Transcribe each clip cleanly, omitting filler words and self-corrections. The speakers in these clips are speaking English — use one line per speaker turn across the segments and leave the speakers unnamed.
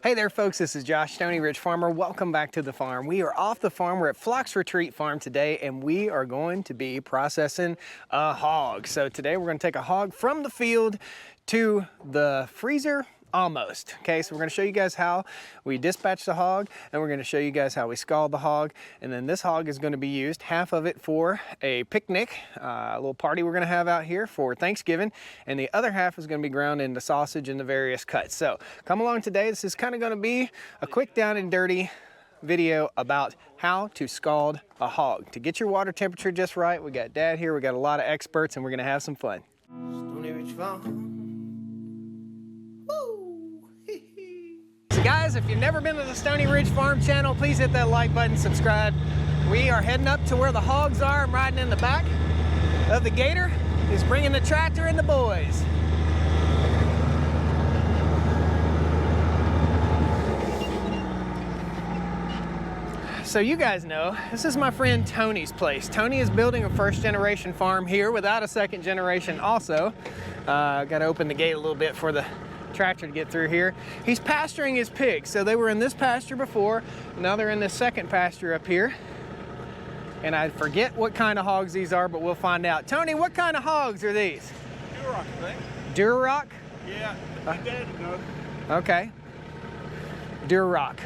Hey there folks, this is Josh, Stoney Ridge Farmer. Welcome back to the farm. We are off the farm. We're at Flock's Retreat Farm today, and we are going to be processing a hog. So today we're going to take a hog from the field to the freezer almost. Okay, so we're going to show you guys how we dispatch the hog, and we're going to show you guys how we scald the hog. And then this hog is going to be used, half of it for a picnic, a little party we're going to have out here for Thanksgiving, and the other half is going to be ground into sausage and the various cuts. So come along today. This is kind of going to be a quick down and dirty video about how to scald a hog. To get your water temperature just right, we got Dad here, we got a lot of experts, and we're going to have some fun. Stoney Ridge Farm. So guys, if you've never been to the Stoney Ridge Farm channel, please hit that like button, subscribe. We are heading up to where the hogs are. I'm riding in the back of the Gator. He's bringing the tractor and the boys. So you guys know, this is my friend Tony's place. Tony is building a first generation farm here without a second generation also. Got to open the gate a little bit for the tractor to get through here. He's pasturing his pigs. So they were in this pasture before, now they're in this second pasture up here. And I forget what kind of hogs these are, but we'll find out. Tony, what kind of hogs are these?
Duroc, I think.
Duroc?
Yeah, my dad knows.
Okay. Duroc.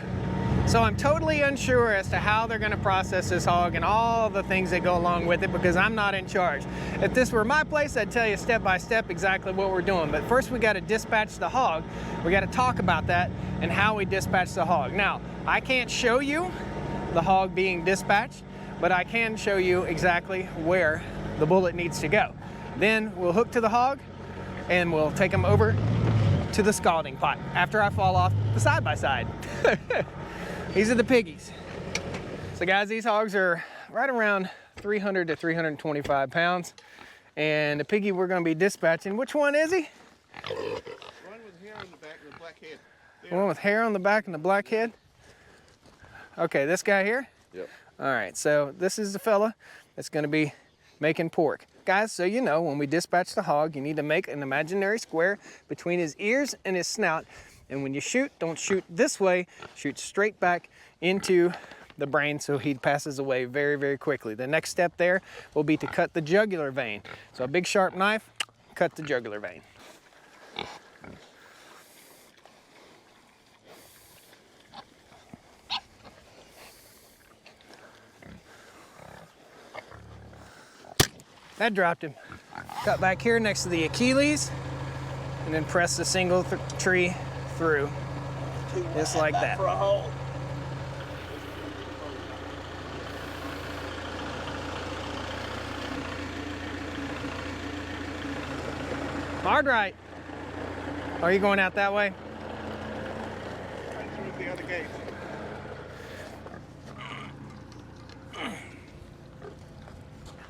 So I'm totally unsure as to how they're going to process this hog and all the things that go along with it because I'm not in charge. If this were my place, I'd tell you step by step exactly what we're doing. But first we got to dispatch the hog. We got to talk about that and how we dispatch the hog. Now, I can't show you the hog being dispatched, but I can show you exactly where the bullet needs to go. Then we'll hook to the hog and we'll take him over to the scalding pot after I fall off the side-by-side. These are the piggies. So guys, these hogs are right around 300 to 325 pounds. And the piggy we're gonna be dispatching, which one is he?
One with hair on the back and a black head.
The one with hair on the back and the black head? Okay, this guy here?
Yep.
All right, so this is the fella that's gonna be making pork. Guys, so you know, when we dispatch the hog, you need to make an imaginary square between his ears and his snout. And when you shoot, don't shoot this way, shoot straight back into the brain so he passes away very, very quickly. The next step there will be to cut the jugular vein. So a big sharp knife, cut the jugular vein. That dropped him. Cut back here next to the Achilles, and then press the single tree through, just like that.
For a hole.
Hard right. Are you going out that way?
Right through the other gate.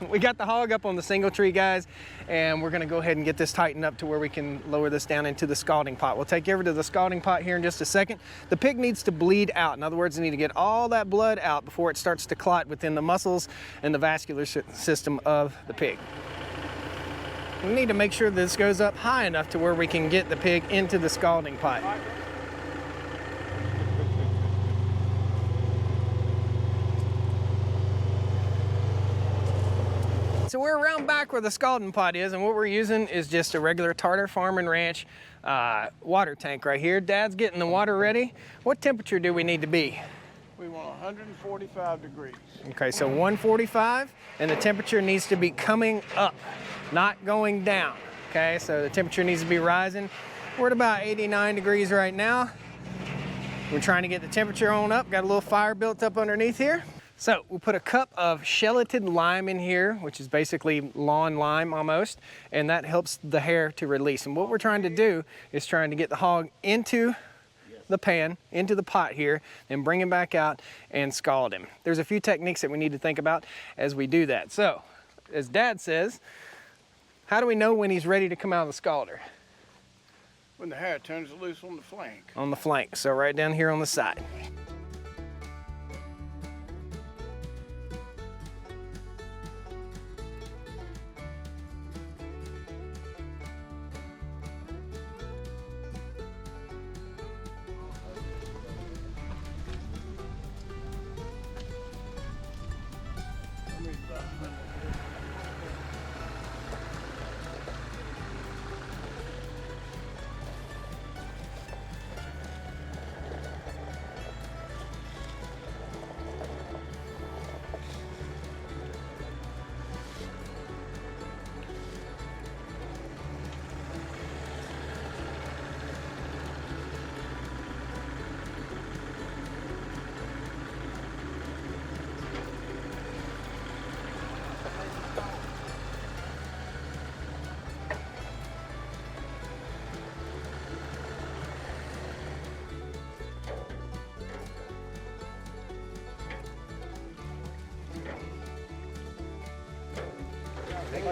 We got the hog up on the single tree, guys, and we're gonna go ahead and get this tightened up to where we can lower this down into the scalding pot. We'll take you over to the scalding pot here in just a second. The pig needs to bleed out. In other words, they need to get all that blood out before it starts to clot within the muscles and the vascular system of the pig. We need to make sure this goes up high enough to where we can get the pig into the scalding pot. So we're around back where the scalding pot is, and what we're using is just a regular Tartar Farm and Ranch water tank right here. Dad's getting the water ready. What temperature do we need to be?
We want 145 degrees.
Okay, so 145, and the temperature needs to be coming up, not going down. Okay, so the temperature needs to be rising. We're at about 89 degrees right now. We're trying to get the temperature on up. Got a little fire built up underneath here. So we'll put a cup of shelleted lime in here, which is basically lawn lime almost, and that helps the hair to release. And what we're trying to do is trying to get the hog into the pan, into the pot here, and bring him back out and scald him. There's a few techniques that we need to think about as we do that. So, as Dad says, how do we know when he's ready to come out of the scalder?
When the hair turns loose on the flank.
On the flank, so right down here on the side.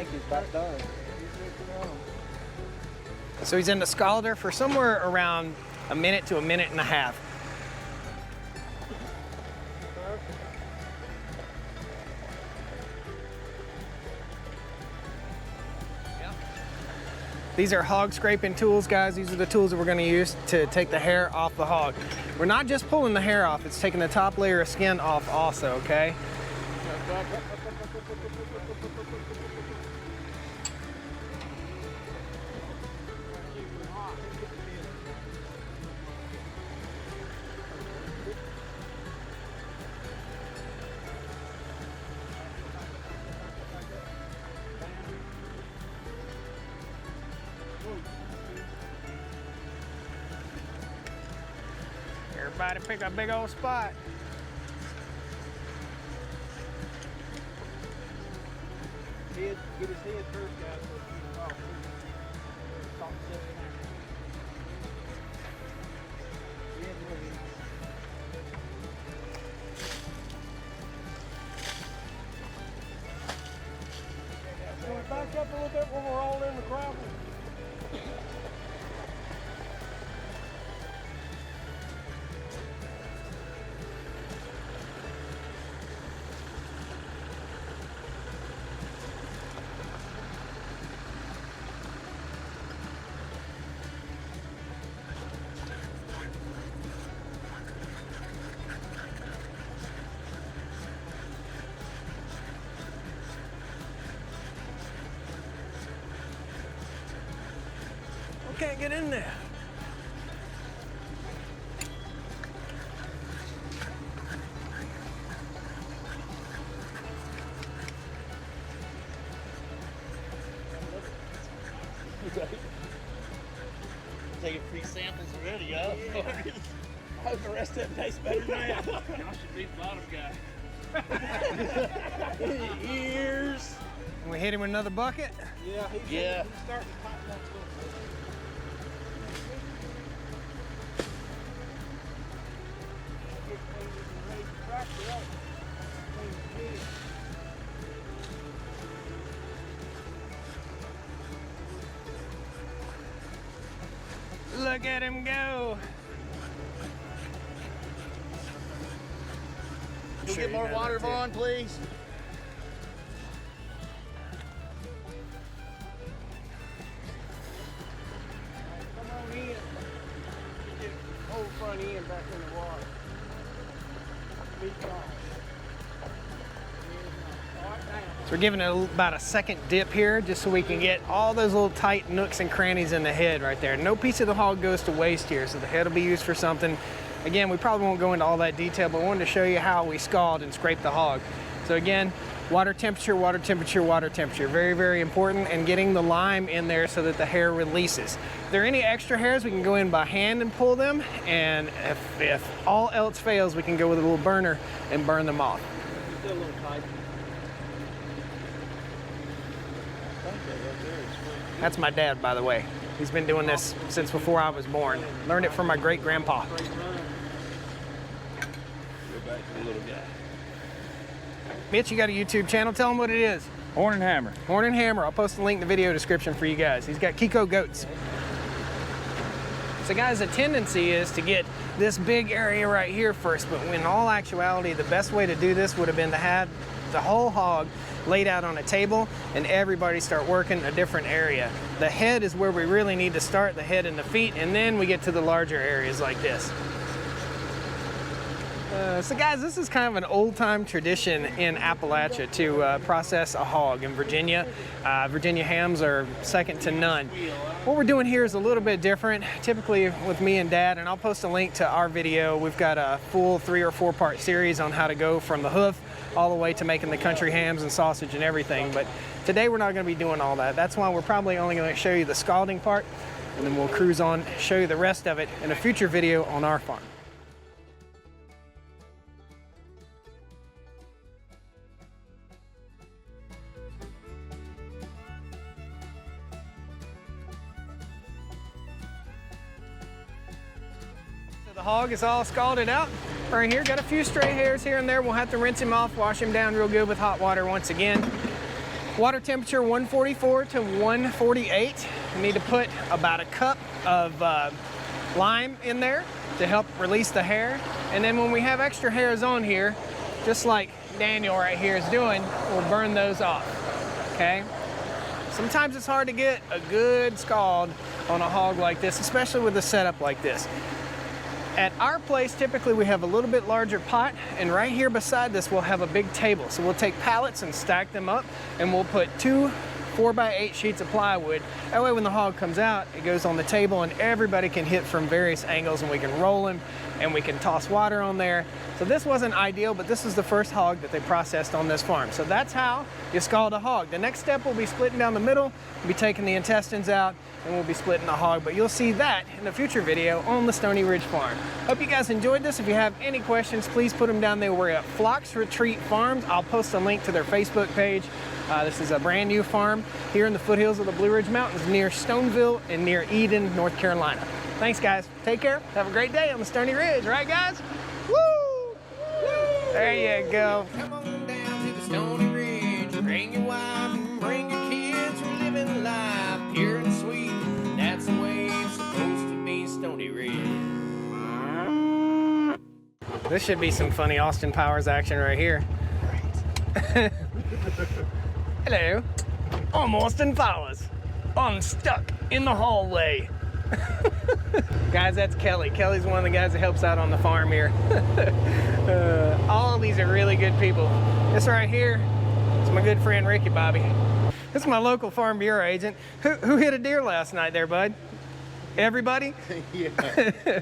think he's about done.
So he's in the scalder for somewhere around a minute to a minute and a half. These are hog scraping tools, guys. These are the tools that we're going to use to take the hair off the hog. We're not just pulling the hair off, it's taking the top layer of skin off also, okay? Everybody pick a big old spot.
Get his head first, guys. So he can talk. Talk to him. Back up a little bit when we're all in the gravel.
Can't get in there.
Taking free samples already, yo.
I hope the rest of it tastes better than that.
Y'all should be the bottom guy.
Ears.
And we hit him with another bucket.
Yeah, he's starting to tighten up a little bit.
Look at him go.
Can we get more water, Vaughn, please?
Come on in. Get the whole front end back in the water. Be calm.
So we're giving it about a second dip here just so we can get all those little tight nooks and crannies in the head right there. No piece of the hog goes to waste here, so the head will be used for something. Again, we probably won't go into all that detail, but I wanted to show you how we scald and scrape the hog. So again, water temperature, water temperature, water temperature. Very, very important, and getting the lime in there so that the hair releases. If there are any extra hairs, we can go in by hand and pull them, and if all else fails, we can go with a little burner and burn them off.
Still a little tight.
That's my dad, by the way. He's been doing this since before I was born. Learned it from my great-grandpa.
Go back to the little guy.
Mitch, you got a YouTube channel. Tell him what it is.
Horn and Hammer.
Horn and Hammer. I'll post a link in the video description for you guys. He's got Kiko goats. So guys, the tendency is to get this big area right here first, but in all actuality, the best way to do this would have been to have the whole hog laid out on a table and everybody start working a different area. The head is where we really need to start, the head and the feet, and then we get to the larger areas like this. So guys, this is kind of an old-time tradition in Appalachia to process a hog in Virginia. Virginia hams are second to none. What we're doing here is a little bit different. Typically with me and Dad, and I'll post a link to our video. We've got a full 3 or 4 part series on how to go from the hoof all the way to making the country hams and sausage and everything. But today we're not going to be doing all that. That's why we're probably only going to show you the scalding part, and then we'll cruise on, show you the rest of it in a future video on our farm. The hog is all scalded out right here. Got a few stray hairs here and there. We'll have to rinse him off, wash him down real good with hot water once again. Water temperature 144 to 148. You need to put about a cup of lime in there to help release the hair. And then when we have extra hairs on here, just like Daniel right here is doing, we'll burn those off, okay? Sometimes it's hard to get a good scald on a hog like this, especially with a setup like this. At our place, typically we have a little bit larger pot, and right here beside this we'll have a big table. So we'll take pallets and stack them up, and we'll put 2 4x8 sheets of plywood. That way when the hog comes out, it goes on the table and everybody can hit from various angles, and we can roll him and we can toss water on there. So this wasn't ideal, but this is the first hog that they processed on this farm. So that's how you scald a hog. The next step will be splitting down the middle, we'll be taking the intestines out, and we'll be splitting the hog. But you'll see that in a future video on the Stoney Ridge Farm. Hope you guys enjoyed this. If you have any questions, please put them down there. We're at Flocks Retreat Farms. I'll post a link to their Facebook page. This is a brand new farm here in the foothills of the Blue Ridge Mountains near Stoneville and near Eden, North Carolina. Thanks, guys. Take care. Have a great day on the Stoney Ridge, right, guys? Woo! There you go. Come on down to the Stoney Ridge. Bring your wife and bring your kids. We're living life pure and sweet. That's the way it's supposed to be, Stoney Ridge. This should be some funny Austin Powers action right here. Hello, I'm Austin Powers. I'm stuck in the hallway. Guys, that's Kelly. Kelly's one of the guys that helps out on the farm here. All of these are really good people. This right here is my good friend Ricky Bobby. This is my local Farm Bureau agent. Who hit a deer last night there, bud? Everybody?
Yeah.